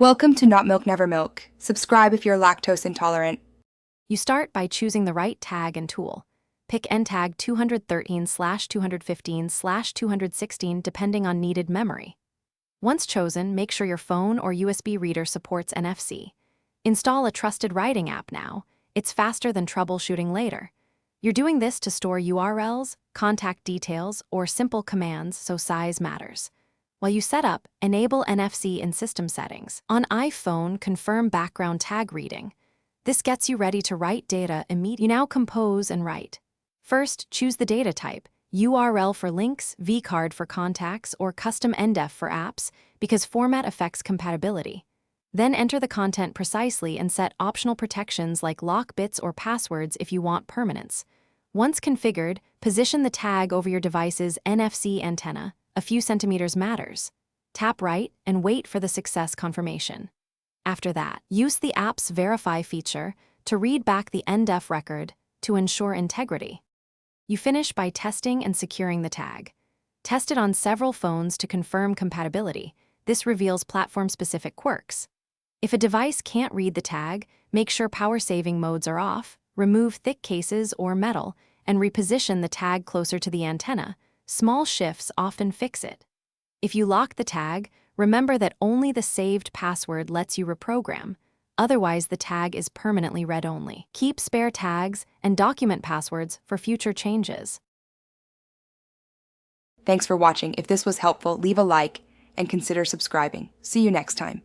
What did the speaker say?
Welcome to Not Milk Never Milk. Subscribe if you're lactose intolerant. You start by choosing the right tag and tool. Pick NTag 213/215/216 depending on needed memory. Once chosen, make sure your phone or USB reader supports NFC. Install a trusted writing app now. It's faster than troubleshooting later. You're doing this to store URLs, contact details, or simple commands, so size matters. While you set up, enable NFC in system settings. On iPhone, confirm background tag reading. This gets you ready to write data immediately. You now compose and write. First, choose the data type, URL for links, vCard for contacts, or custom NDEF for apps, because format affects compatibility. Then enter the content precisely and set optional protections like lock bits or passwords if you want permanence. Once configured, position the tag over your device's NFC antenna. A few centimeters matters. Tap right and wait for the success confirmation. After that, use the app's Verify feature to read back the NDEF record to ensure integrity. You finish by testing and securing the tag. Test it on several phones to confirm compatibility. This reveals platform-specific quirks. If a device can't read the tag, make sure power-saving modes are off, remove thick cases or metal, and reposition the tag closer to the antenna. Small shifts often fix it. If you lock the tag, remember that only the saved password lets you reprogram. Otherwise, the tag is permanently read-only. Keep spare tags and document passwords for future changes. Thanks for watching. If this was helpful, leave a like and consider subscribing. See you next time.